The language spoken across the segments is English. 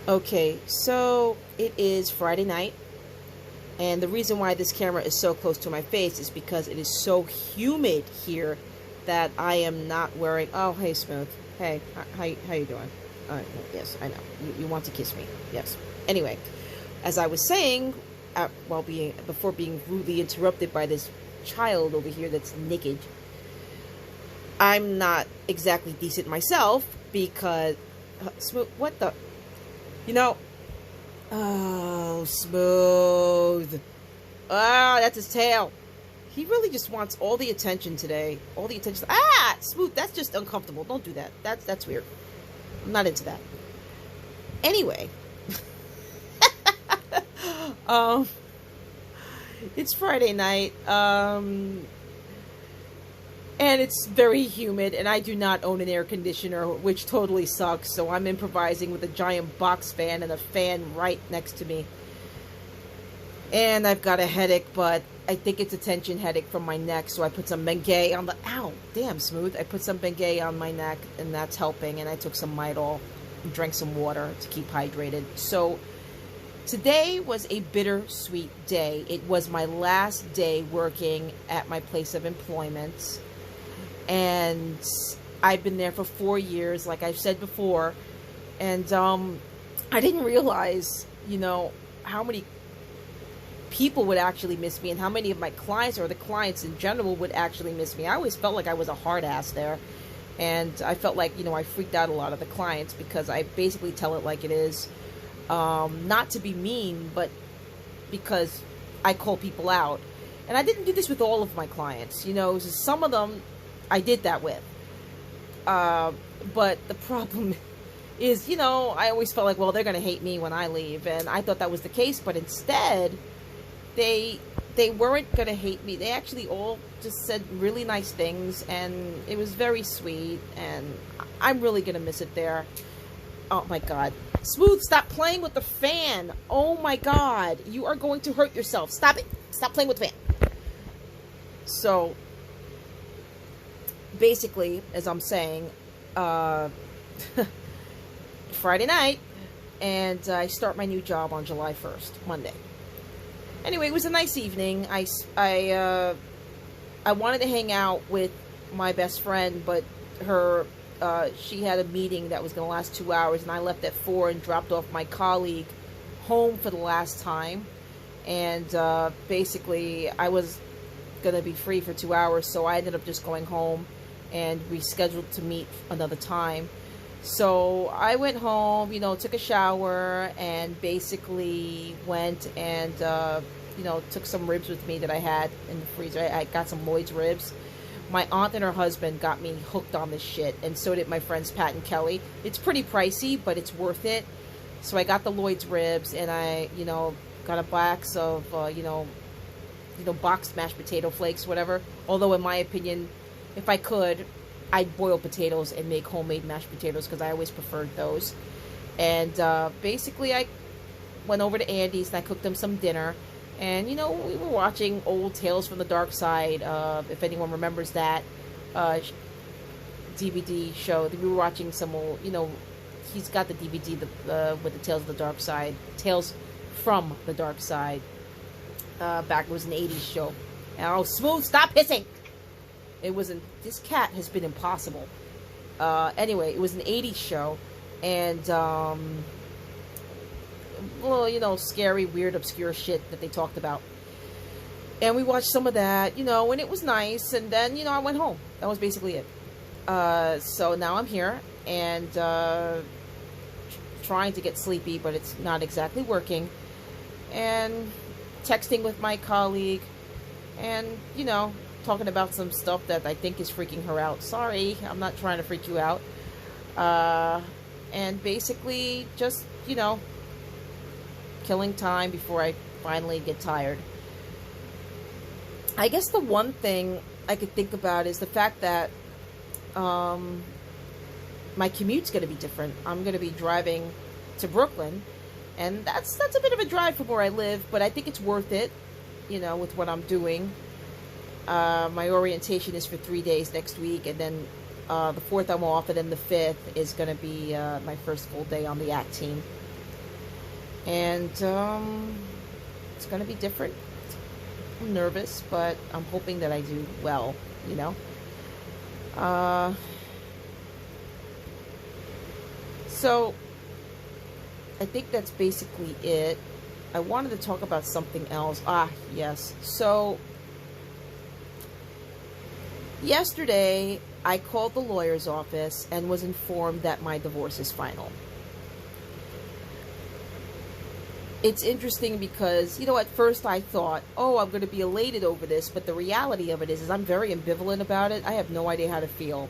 Okay, so it is Friday night, and the reason why this camera is so close to my face is because it is so humid here that I am not wearing... Oh, hey, Smooth. Hey, how you doing? Yes, I know. You want to kiss me. Yes. Anyway, as I was saying, before being rudely interrupted by this child over here that's naked, I'm not exactly decent myself because... Smooth, what the... You know, oh, Smooth. Ah, that's his tail. He really just wants all the attention today. All the attention. Ah, Smooth, that's just uncomfortable. Don't do that. That's weird. I'm not into that. Anyway. It's Friday night. And it's very humid, and I do not own an air conditioner, which totally sucks, so I'm improvising with a giant box fan and a fan right next to me. And I've got a headache, but I think it's a tension headache from my neck, so I put some Bengay on the... Ow! Damn, Smooth. I put some Bengay on my neck, and that's helping, and I took some Midol and drank some water to keep hydrated. So, today was a bittersweet day. It was my last day working at my place of employment. And I've been there for 4 years, like I've said before, and I didn't realize, how many people would actually miss me and how many of my clients or the clients in general would actually miss me. I always felt like I was a hard ass there, and I felt like, I freaked out a lot of the clients because I basically tell it like it is, not to be mean, but because I call people out. And I didn't do this with all of my clients, some of them I did that with. But the problem is, I always felt like, well, they're going to hate me when I leave. And I thought that was the case. But instead, they weren't going to hate me. They actually all just said really nice things. And it was very sweet. And I'm really going to miss it there. Oh, my God. Smooth, stop playing with the fan. Oh, my God. You are going to hurt yourself. Stop it. Stop playing with the fan. So... basically, as I'm saying, Friday night, and I start my new job on July 1st, Monday. Anyway, it was a nice evening. I wanted to hang out with my best friend, but she had a meeting that was going to last 2 hours, and I left at 4 and dropped off my colleague home for the last time. And basically, I was going to be free for 2 hours, so I ended up just going home. And we scheduled to meet another time. So I went home, took a shower, and basically went and, took some ribs with me that I had in the freezer. I got some Lloyd's ribs. My aunt and her husband got me hooked on this shit, and so did my friends Pat and Kelly. It's pretty pricey, but it's worth it. So I got the Lloyd's ribs, and I, got a box of, boxed mashed potato flakes, whatever. Although, in my opinion... if I could, I'd boil potatoes and make homemade mashed potatoes because I always preferred those. And basically, I went over to Andy's and I cooked them some dinner. And, we were watching old Tales from the Dark Side, if anyone remembers that DVD show. We were watching some old, he's got the DVD with the Tales of the Dark Side, Tales from the Dark Side. Back, it was an 80s show. And, oh, Smooth, stop hissing! This cat has been impossible. Anyway, it was an 80s show, and, scary, weird, obscure shit that they talked about. And we watched some of that, and it was nice, and then, I went home. That was basically it. So now I'm here, and, trying to get sleepy, but it's not exactly working, and texting with my colleague, and, talking about some stuff that I think is freaking her out. Sorry, I'm not trying to freak you out. And basically just, killing time before I finally get tired. I guess the one thing I could think about is the fact that my commute's going to be different. I'm going to be driving to Brooklyn, and that's a bit of a drive from where I live, but I think it's worth it, with what I'm doing. My orientation is for 3 days next week, and then the 4th I'm off, and then the 5th is going to be my first full day on the ACT team. And it's going to be different. I'm nervous, but I'm hoping that I do well, you know. So I think that's basically it. I wanted to talk about something else. Yes. So yesterday I called the lawyer's office and was informed that my divorce is final. It's interesting because, at first I thought, I'm going to be elated over this, but the reality of it is I'm very ambivalent about it. I have no idea how to feel.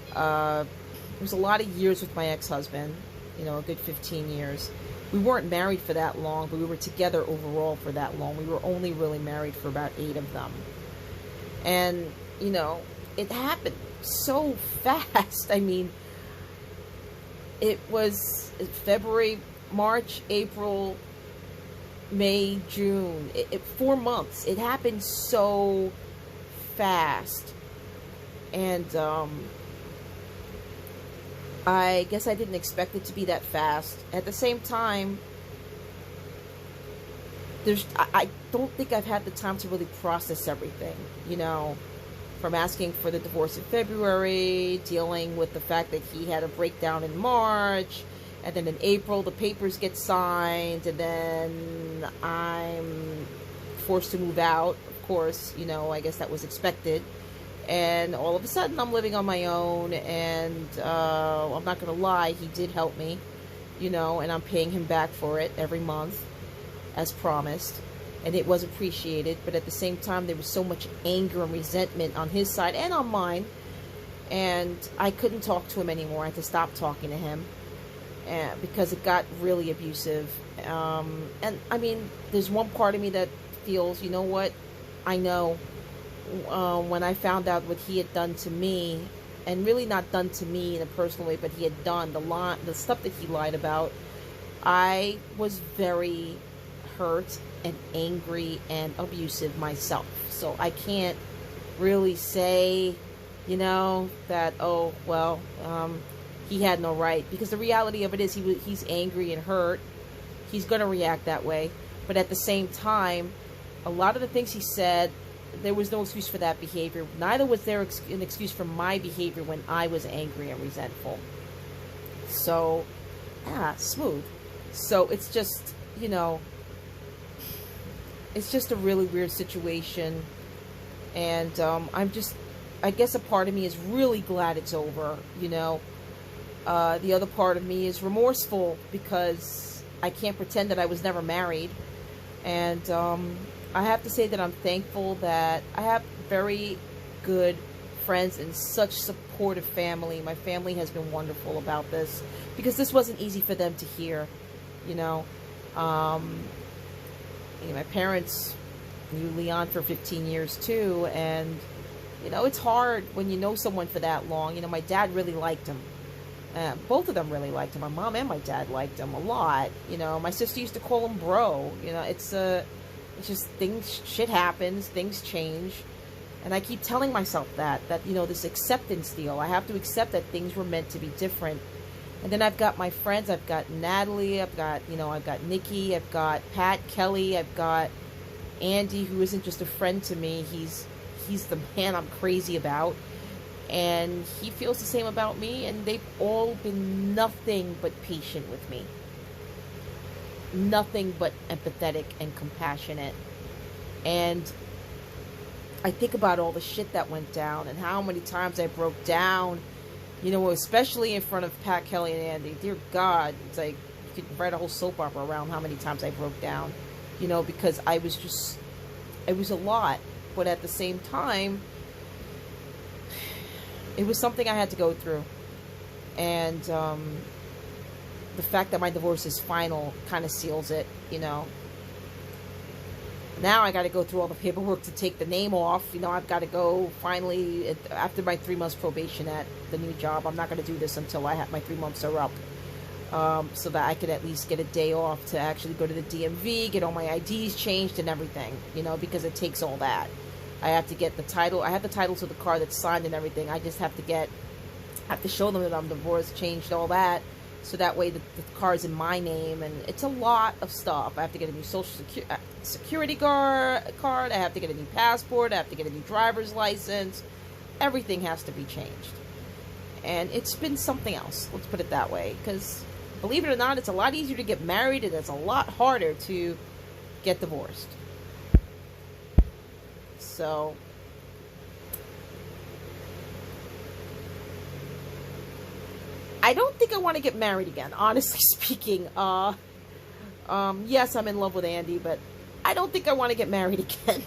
It was a lot of years with my ex-husband, a good 15 years. We weren't married for that long, but we were together overall for that long. We were only really married for about 8 of them. And, it happened so fast. I mean, it was February, March, April, May, June. 4 months. It happened so fast. And I guess I didn't expect it to be that fast. At the same time, I don't think I've had the time to really process everything, from asking for the divorce in February, dealing with the fact that he had a breakdown in March, and then in April the papers get signed, and then I'm forced to move out, of course, I guess that was expected. And all of a sudden I'm living on my own, and I'm not going to lie, he did help me, and I'm paying him back for it every month as promised, and it was appreciated. But at the same time, there was so much anger and resentment on his side and on mine, and I couldn't talk to him anymore. I had to stop talking to him because it got really abusive. And I mean, there's one part of me that feels, you know what, I know when I found out what he had done to me, and really not done to me in a personal way, but he had done the stuff that he lied about, I was very hurt and angry and abusive myself. So I can't really say, that, he had no right, because the reality of it is he's angry and hurt. He's going to react that way. But at the same time, a lot of the things he said, there was no excuse for that behavior. Neither was there an excuse for my behavior when I was angry and resentful. So, smooth. So it's just, it's just a really weird situation. And I guess a part of me is really glad it's over, The other part of me is remorseful because I can't pretend that I was never married. And I have to say that I'm thankful that I have very good friends and such supportive family. My family has been wonderful about this, because this wasn't easy for them to hear, my parents knew Leon for 15 years too, and it's hard when you know someone for that long. My dad really liked him. Both of them really liked him. My mom and my dad liked him a lot. My sister used to call him bro. It's just shit happens, things change. And I keep telling myself that, this acceptance deal, I have to accept that things were meant to be different. And then I've got my friends, I've got Natalie, I've got Nikki, I've got Pat, Kelly, I've got Andy, who isn't just a friend to me, he's the man I'm crazy about. And he feels the same about me, and they've all been nothing but patient with me. Nothing but empathetic and compassionate. And I think about all the shit that went down and how many times I broke down, especially in front of Pat, Kelly, and Andy. Dear God, it's like you could write a whole soap opera around how many times I broke down, because it was a lot. But at the same time, it was something I had to go through. And the fact that my divorce is final kind of seals it, Now I got to go through all the paperwork to take the name off. I've got to go finally, after my 3 months probation at the new job. I'm not going to do this until my 3 months are up. So that I could at least get a day off to actually go to the DMV, get all my IDs changed and everything, because it takes all that. I have to get the title. I have the title to the car that's signed and everything. I just have to show them that I'm divorced, changed, all that, so that way the car is in my name, and it's a lot of stuff. I have to get a new security card, I have to get a new passport, I have to get a new driver's license. Everything has to be changed. And it's been something else, let's put it that way, because believe it or not, it's a lot easier to get married, and it's a lot harder to get divorced. So I don't think I want to get married again, honestly speaking. Yes, I'm in love with Andy, but I don't think I want to get married again.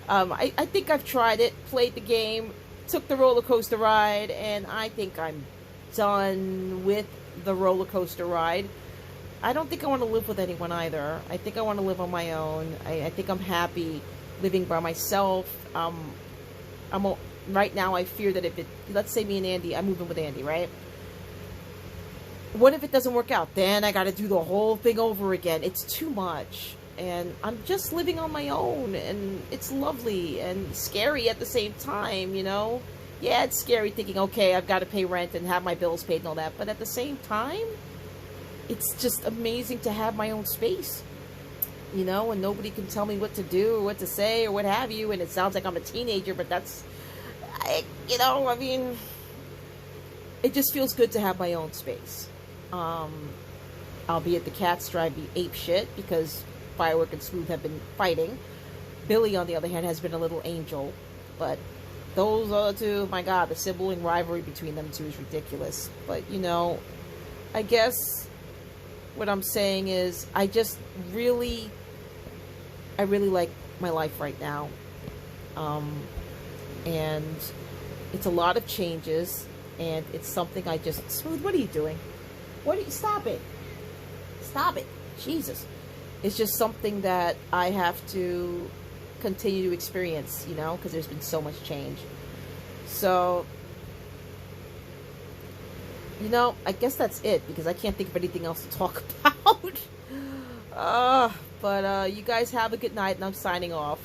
I think I've tried it, played the game, took the roller coaster ride, and I think I'm done with the roller coaster ride. I don't think I want to live with anyone either. I think I want to live on my own. I think I'm happy living by myself. Right now, I fear that let's say me and Andy, I'm moving with Andy, right? What if it doesn't work out? Then I got to do the whole thing over again. It's too much. And I'm just living on my own. And it's lovely and scary at the same time, you know? Yeah, it's scary thinking, okay, I've got to pay rent and have my bills paid and all that. But at the same time, it's just amazing to have my own space. You know? And nobody can tell me what to do or what to say or what have you. And it sounds like I'm a teenager, but that's... it just feels good to have my own space. Albeit the cats drive me ape shit because Firework and Smooth have been fighting. Billy, on the other hand, has been a little angel. But those other two, my God, the sibling rivalry between them two is ridiculous. But, you know, I guess what I'm saying is I really like my life right now. And it's a lot of changes, and it's something Smooth, what are you doing? Stop it. Stop it. Jesus. It's just something that I have to continue to experience, you know, because there's been so much change. So, you know, I guess that's it, because I can't think of anything else to talk about. But you guys have a good night, and I'm signing off.